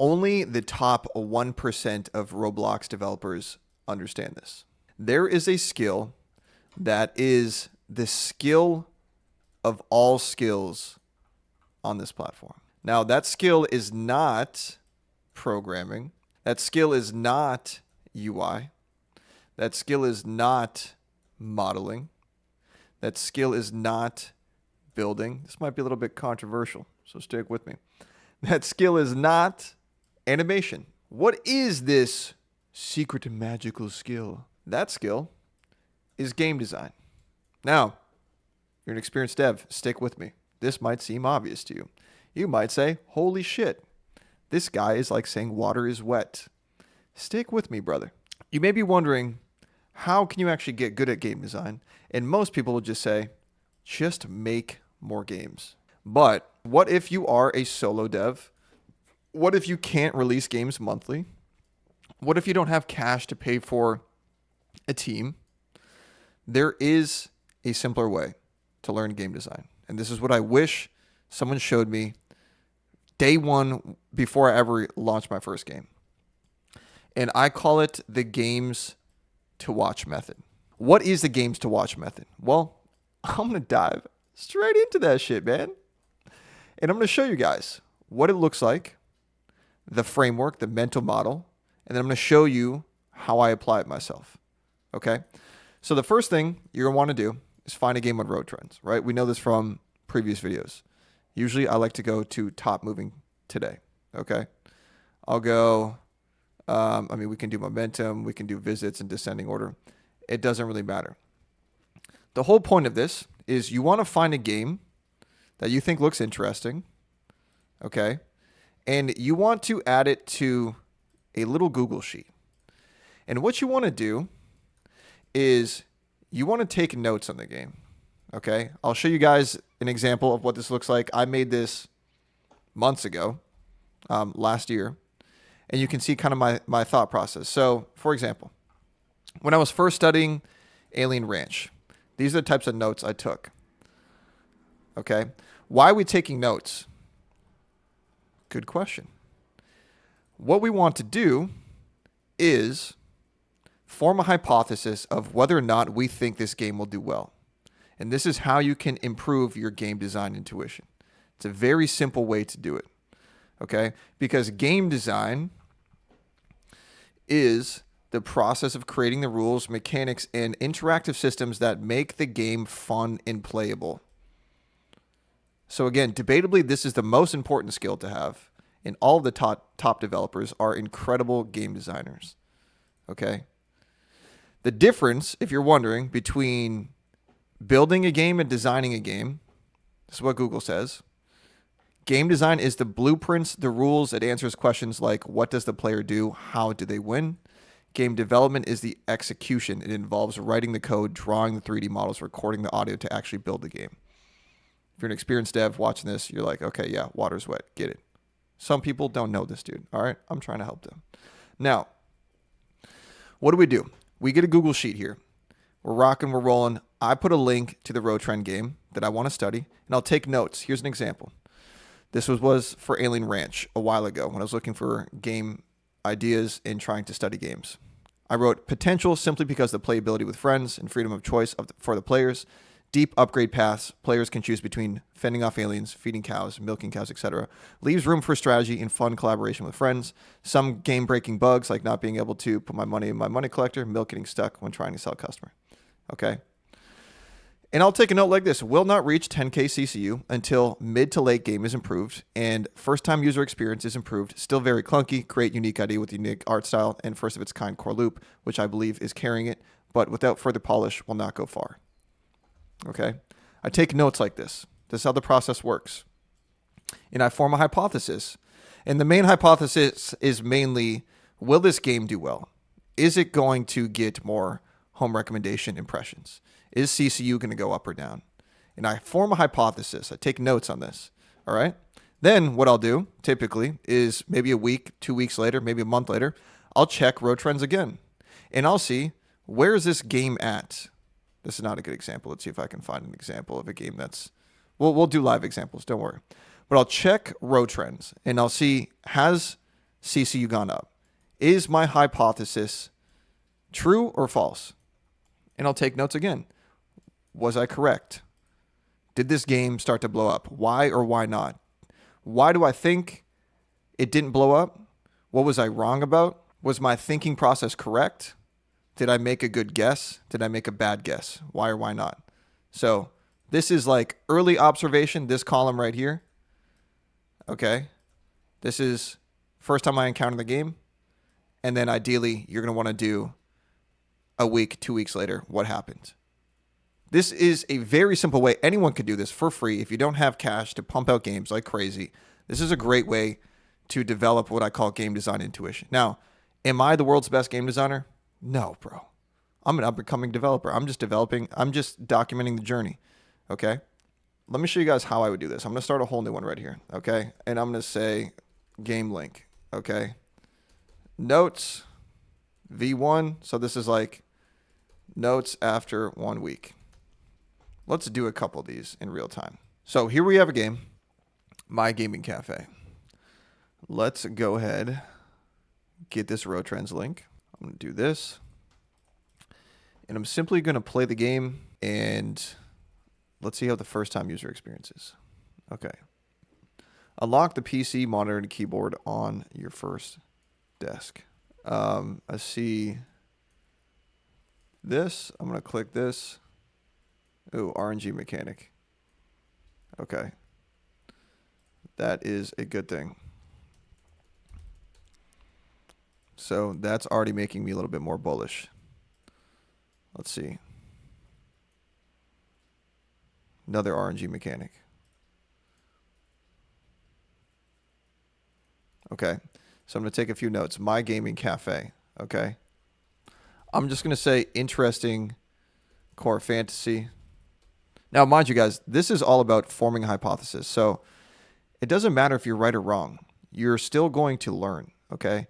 Only the top 1% of Roblox developers understand this. There is a skill that is the skill of all skills on this platform. Now, that skill is not programming. That skill is not UI. That skill is not modeling. That skill is not building. This might be a little bit controversial, so stick with me. That skill is not animation. What is this secret and magical skill? That skill is game design. Now, you're an experienced dev. Stick with me. This might seem obvious to you. You might say, holy shit, this guy is like saying water is wet. Stick with me, brother. You may be wondering, how can you actually get good at game design? And most people will just say, just make more games. But what if you are a solo dev? What if you can't release games monthly? What if you don't have cash to pay for a team? There is a simpler way to learn game design. And this is what I wish someone showed me day one before I ever launched my first game. And I call it the games to watch method. What is the games to watch method? Well, I'm going to dive straight into that shit, man. And I'm going to show you guys what it looks like, the framework, the mental model, and then I'm going to show you how I apply it myself. Okay? So the first thing you're going to want to do is find a game on Road Trends, right? We know this from previous videos. Usually I like to go to top moving today. Okay? I'll go, we can do momentum, we can do visits in descending order. It doesn't really matter. The whole point of this is you want to find a game that you think looks interesting, okay? And you want to add it to a little Google sheet. And what you want to do is you want to take notes on the game, okay? I'll show you guys an example of what this looks like. I made this months ago, last year, and you can see kind of my thought process. So, for example, when I was first studying Alien Ranch, these are the types of notes I took. Okay. Why are we taking notes? Good question. What we want to do is form a hypothesis of whether or not we think this game will do well. And this is how you can improve your game design intuition. It's a very simple way to do it. Okay? Because game design is the process of creating the rules, mechanics, and interactive systems that make the game fun and playable. So again, debatably, this is the most important skill to have. And all of the top developers are incredible game designers. Okay? The difference, if you're wondering, between building a game and designing a game, this is what Google says. Game design is the blueprints, the rules. It answers questions like, what does the player do? How do they win? Game development is the execution. It involves writing the code, drawing the 3D models, recording the audio to actually build the game. If you're an experienced dev watching this, you're like, okay, yeah, water's wet. Get it. Some people don't know this, dude. All right? I'm trying to help them. Now, what do? We get a Google Sheet here. We're rocking, we're rolling. I put a link to the Road Trend game that I want to study, and I'll take notes. Here's an example. This was for Alien Ranch a while ago when I was looking for game ideas and trying to study games. I wrote potential simply because the playability with friends and freedom of choice for the players. Deep upgrade paths. Players can choose between fending off aliens, feeding cows, milking cows, etc. Leaves room for strategy and fun collaboration with friends. Some game-breaking bugs like not being able to put my money in my money collector, milk getting stuck when trying to sell a customer. Okay? And I'll take a note like this. Will not reach 10K CCU until mid to late game is improved and first-time user experience is improved. Still very clunky. Create unique ID with unique art style and first of its kind core loop, which I believe is carrying it, but without further polish will not go far. Okay? I take notes like this. This is how the process works. And I form a hypothesis. And the main hypothesis is mainly, will this game do well? Is it going to get more home recommendation impressions? Is CCU going to go up or down? And I form a hypothesis. I take notes on this. All right? Then what I'll do typically is maybe a week, 2 weeks later, maybe a month later, I'll check Road Trends again. And I'll see, where is this game at? This is not a good example. Let's see if I can find an example of a game that's... We'll do live examples. Don't worry. But I'll check Road Trends, and I'll see, has CCU gone up. Is my hypothesis true or false? And I'll take notes again. Was I correct? Did this game start to blow up? Why or why not? Why do I think it didn't blow up? What was I wrong about? Was my thinking process correct? Did I make a good guess? Did I make a bad guess? Why or why not? So this is like early observation, this column right here. Okay. This is first time I encounter the game. And then ideally, you're going to want to do a week, 2 weeks later, what happened. This is a very simple way. Anyone could do this for free if you don't have cash to pump out games like crazy. This is a great way to develop what I call game design intuition. Now, am I the world's best game designer? No, bro. I'm an up-and-coming developer. I'm just documenting the journey, okay? Let me show you guys how I would do this. I'm going to start a whole new one right here, okay? And I'm going to say game link, okay? Notes, V1. So this is like notes after 1 week. Let's do a couple of these in real time. So here we have a game, My Gaming Cafe. Let's go ahead, get this row trends link. I'm going to do this. And I'm simply going to play the game and let's see how the first time user experience is. Okay. Unlock the PC, monitor, and keyboard on your first desk. I see this. I'm going to click this. Ooh, RNG mechanic. Okay. That is a good thing. So that's already making me a little bit more bullish. Let's see. Another RNG mechanic. Okay. So I'm going to take a few notes. My Gaming Cafe. Okay. I'm just going to say interesting core fantasy. Now, mind you guys, this is all about forming a hypothesis. So it doesn't matter if you're right or wrong. You're still going to learn. Okay.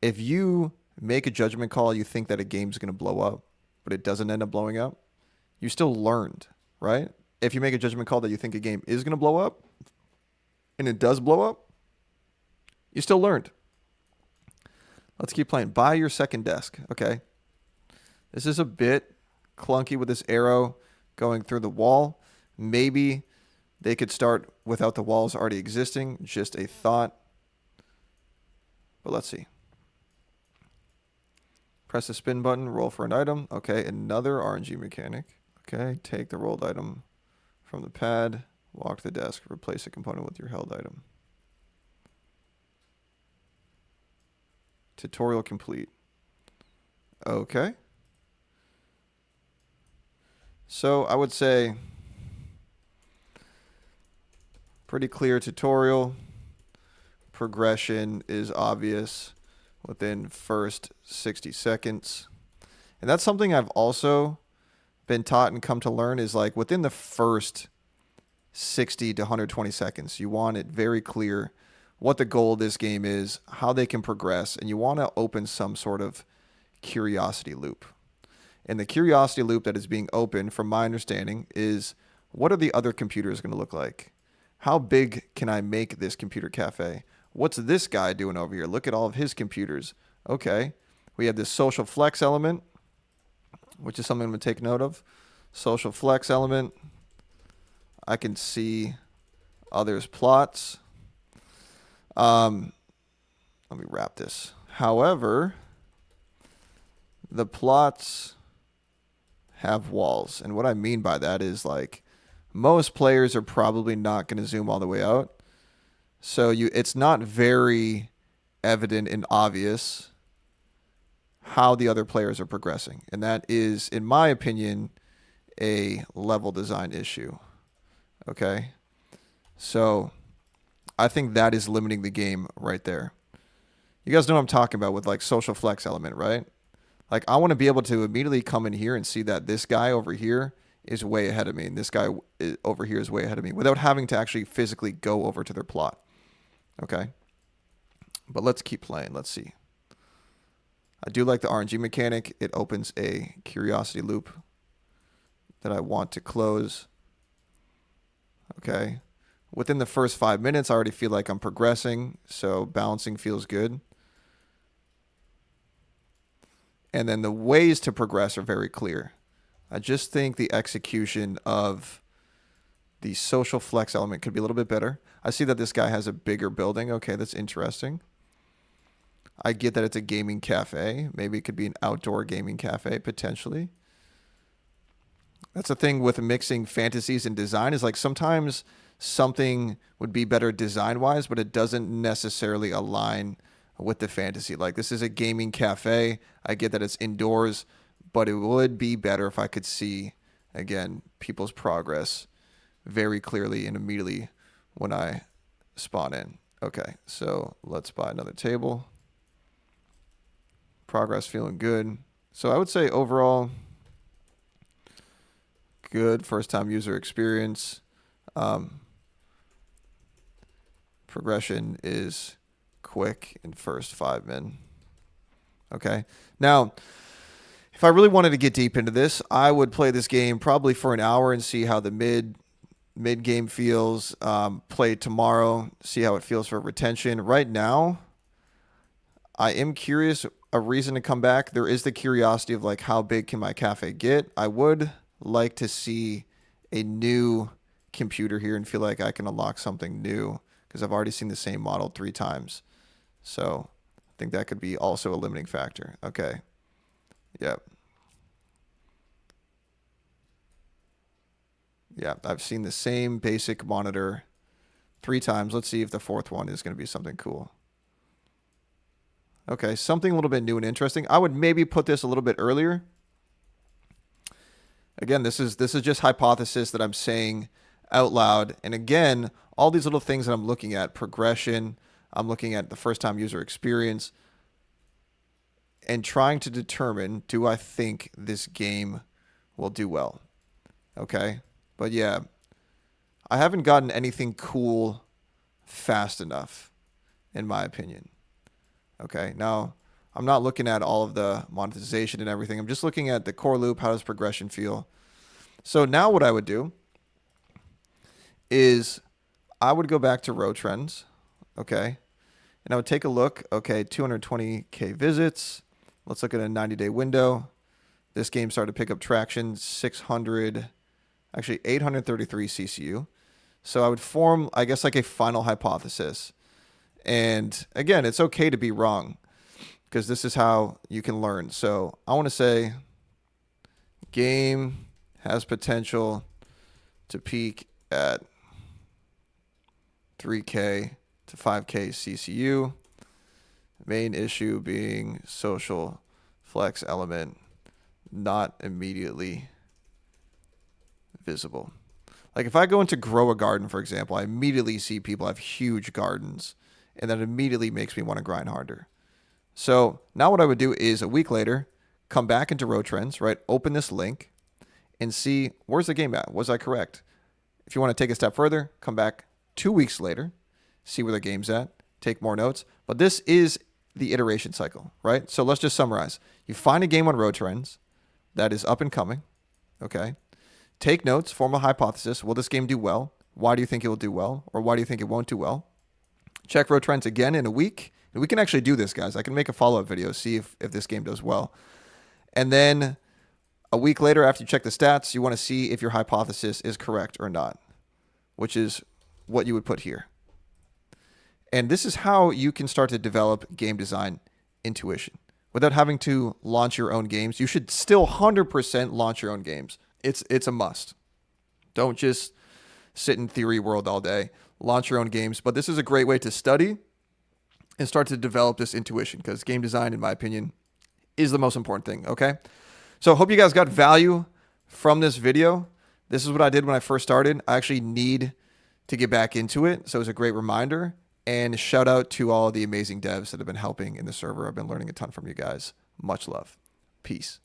If you make a judgment call, you think that a game's going to blow up, but it doesn't end up blowing up, you still learned, right? If you make a judgment call that you think a game is going to blow up and it does blow up, you still learned. Let's keep playing. Buy your second desk. Okay. This is a bit clunky with this arrow going through the wall. Maybe they could start without the walls already existing. Just a thought. But let's see. Press the spin button, roll for an item. Okay, another RNG mechanic. Okay, take the rolled item from the pad, walk to the desk, replace a component with your held item. Tutorial complete. Okay. So I would say pretty clear tutorial. Progression is obvious within first 60 seconds. And that's something I've also been taught and come to learn is like within the first 60 to 120 seconds, you want it very clear what the goal of this game is, how they can progress, and you want to open some sort of curiosity loop. And the curiosity loop that is being opened, from my understanding, is what are the other computers going to look like? How big can I make this computer cafe? What's this guy doing over here? Look at all of his computers. Okay. We have this social flex element, which is something I'm going to take note of. Social flex element. I can see others' plots. Let me wrap this. However, the plots have walls. And what I mean by that is like most players are probably not going to zoom all the way out. So it's not very evident and obvious how the other players are progressing. And that is, in my opinion, a level design issue. Okay? So I think that is limiting the game right there. You guys know what I'm talking about with like social flex element, right? Like I want to be able to immediately come in here and see that this guy over here is way ahead of me and this guy over here is way ahead of me without having to actually physically go over to their plot. Okay. But let's keep playing. Let's see. I do like the RNG mechanic. It opens a curiosity loop that I want to close. Okay. Within the first 5 minutes, I already feel like I'm progressing. So balancing feels good. And then the ways to progress are very clear. I just think the execution of the social flex element could be a little bit better. I see that this guy has a bigger building. Okay, that's interesting. I get that it's a gaming cafe. Maybe it could be an outdoor gaming cafe, potentially. That's the thing with mixing fantasies and design, is like sometimes something would be better design-wise, but it doesn't necessarily align with the fantasy. Like, this is a gaming cafe. I get that it's indoors, but it would be better if I could see, again, people's progress very clearly and immediately when I spawn in. Okay, so let's buy another table. Progress feeling good. So I would say overall, good first-time user experience. Progression is quick in first 5 min. Okay. Now, if I really wanted to get deep into this, I would play this game probably for an hour and see how the mid game feels. Play tomorrow, see how it feels for retention. Right now, I am curious. A reason to come back. There is the curiosity of like, how big can my cafe get? I would like to see a new computer here and feel like I can unlock something new, because I've already seen the same model 3 times. So I think that could be also a limiting factor. Okay. Yep. Yeah, I've seen the same basic monitor 3 times. Let's see if the 4th one is going to be something cool. Okay, something a little bit new and interesting. I would maybe put this a little bit earlier. Again, this is just hypothesis that I'm saying out loud. And again, all these little things that I'm looking at, progression, I'm looking at the first-time user experience, and trying to determine, do I think this game will do well? Okay, but yeah, I haven't gotten anything cool fast enough, in my opinion. Okay, now I'm not looking at all of the monetization and everything. I'm just looking at the core loop. How does progression feel? So now what I would do is I would go back to row trends, okay? And I would take a look, okay, 220K visits. Let's look at a 90-day window. This game started to pick up traction, 833 CCU. So I would form, I guess, like a final hypothesis. And again, it's okay to be wrong, because this is how you can learn. So I want to say game has potential to peak at 3K to 5K CCU. Main issue being social flex element not immediately visible. Like if I go into grow a garden, for example, I immediately see people have huge gardens, and that immediately makes me want to grind harder. So now what I would do is a week later, come back into row trends, right? Open this link and see, where's the game at? Was I correct? If you want to take a step further, come back 2 weeks later, see where the game's at, take more notes. But this is the iteration cycle, right? So let's just summarize. You find a game on row trends that is up and coming, okay? Take notes, form a hypothesis. Will this game do well? Why do you think it will do well? Or why do you think it won't do well? Check row trends again in a week. And we can actually do this, guys. I can make a follow-up video, see if this game does well. And then a week later, after you check the stats, you want to see if your hypothesis is correct or not, which is what you would put here. And this is how you can start to develop game design intuition without having to launch your own games. You should still 100% launch your own games. It's a must. Don't just sit in theory world all day. Launch your own games. But this is a great way to study and start to develop this intuition, because game design, in my opinion, is the most important thing, okay? So I hope you guys got value from this video. This is what I did when I first started. I actually need to get back into it, so it's a great reminder. And shout out to all the amazing devs that have been helping in the server. I've been learning a ton from you guys. Much love. Peace.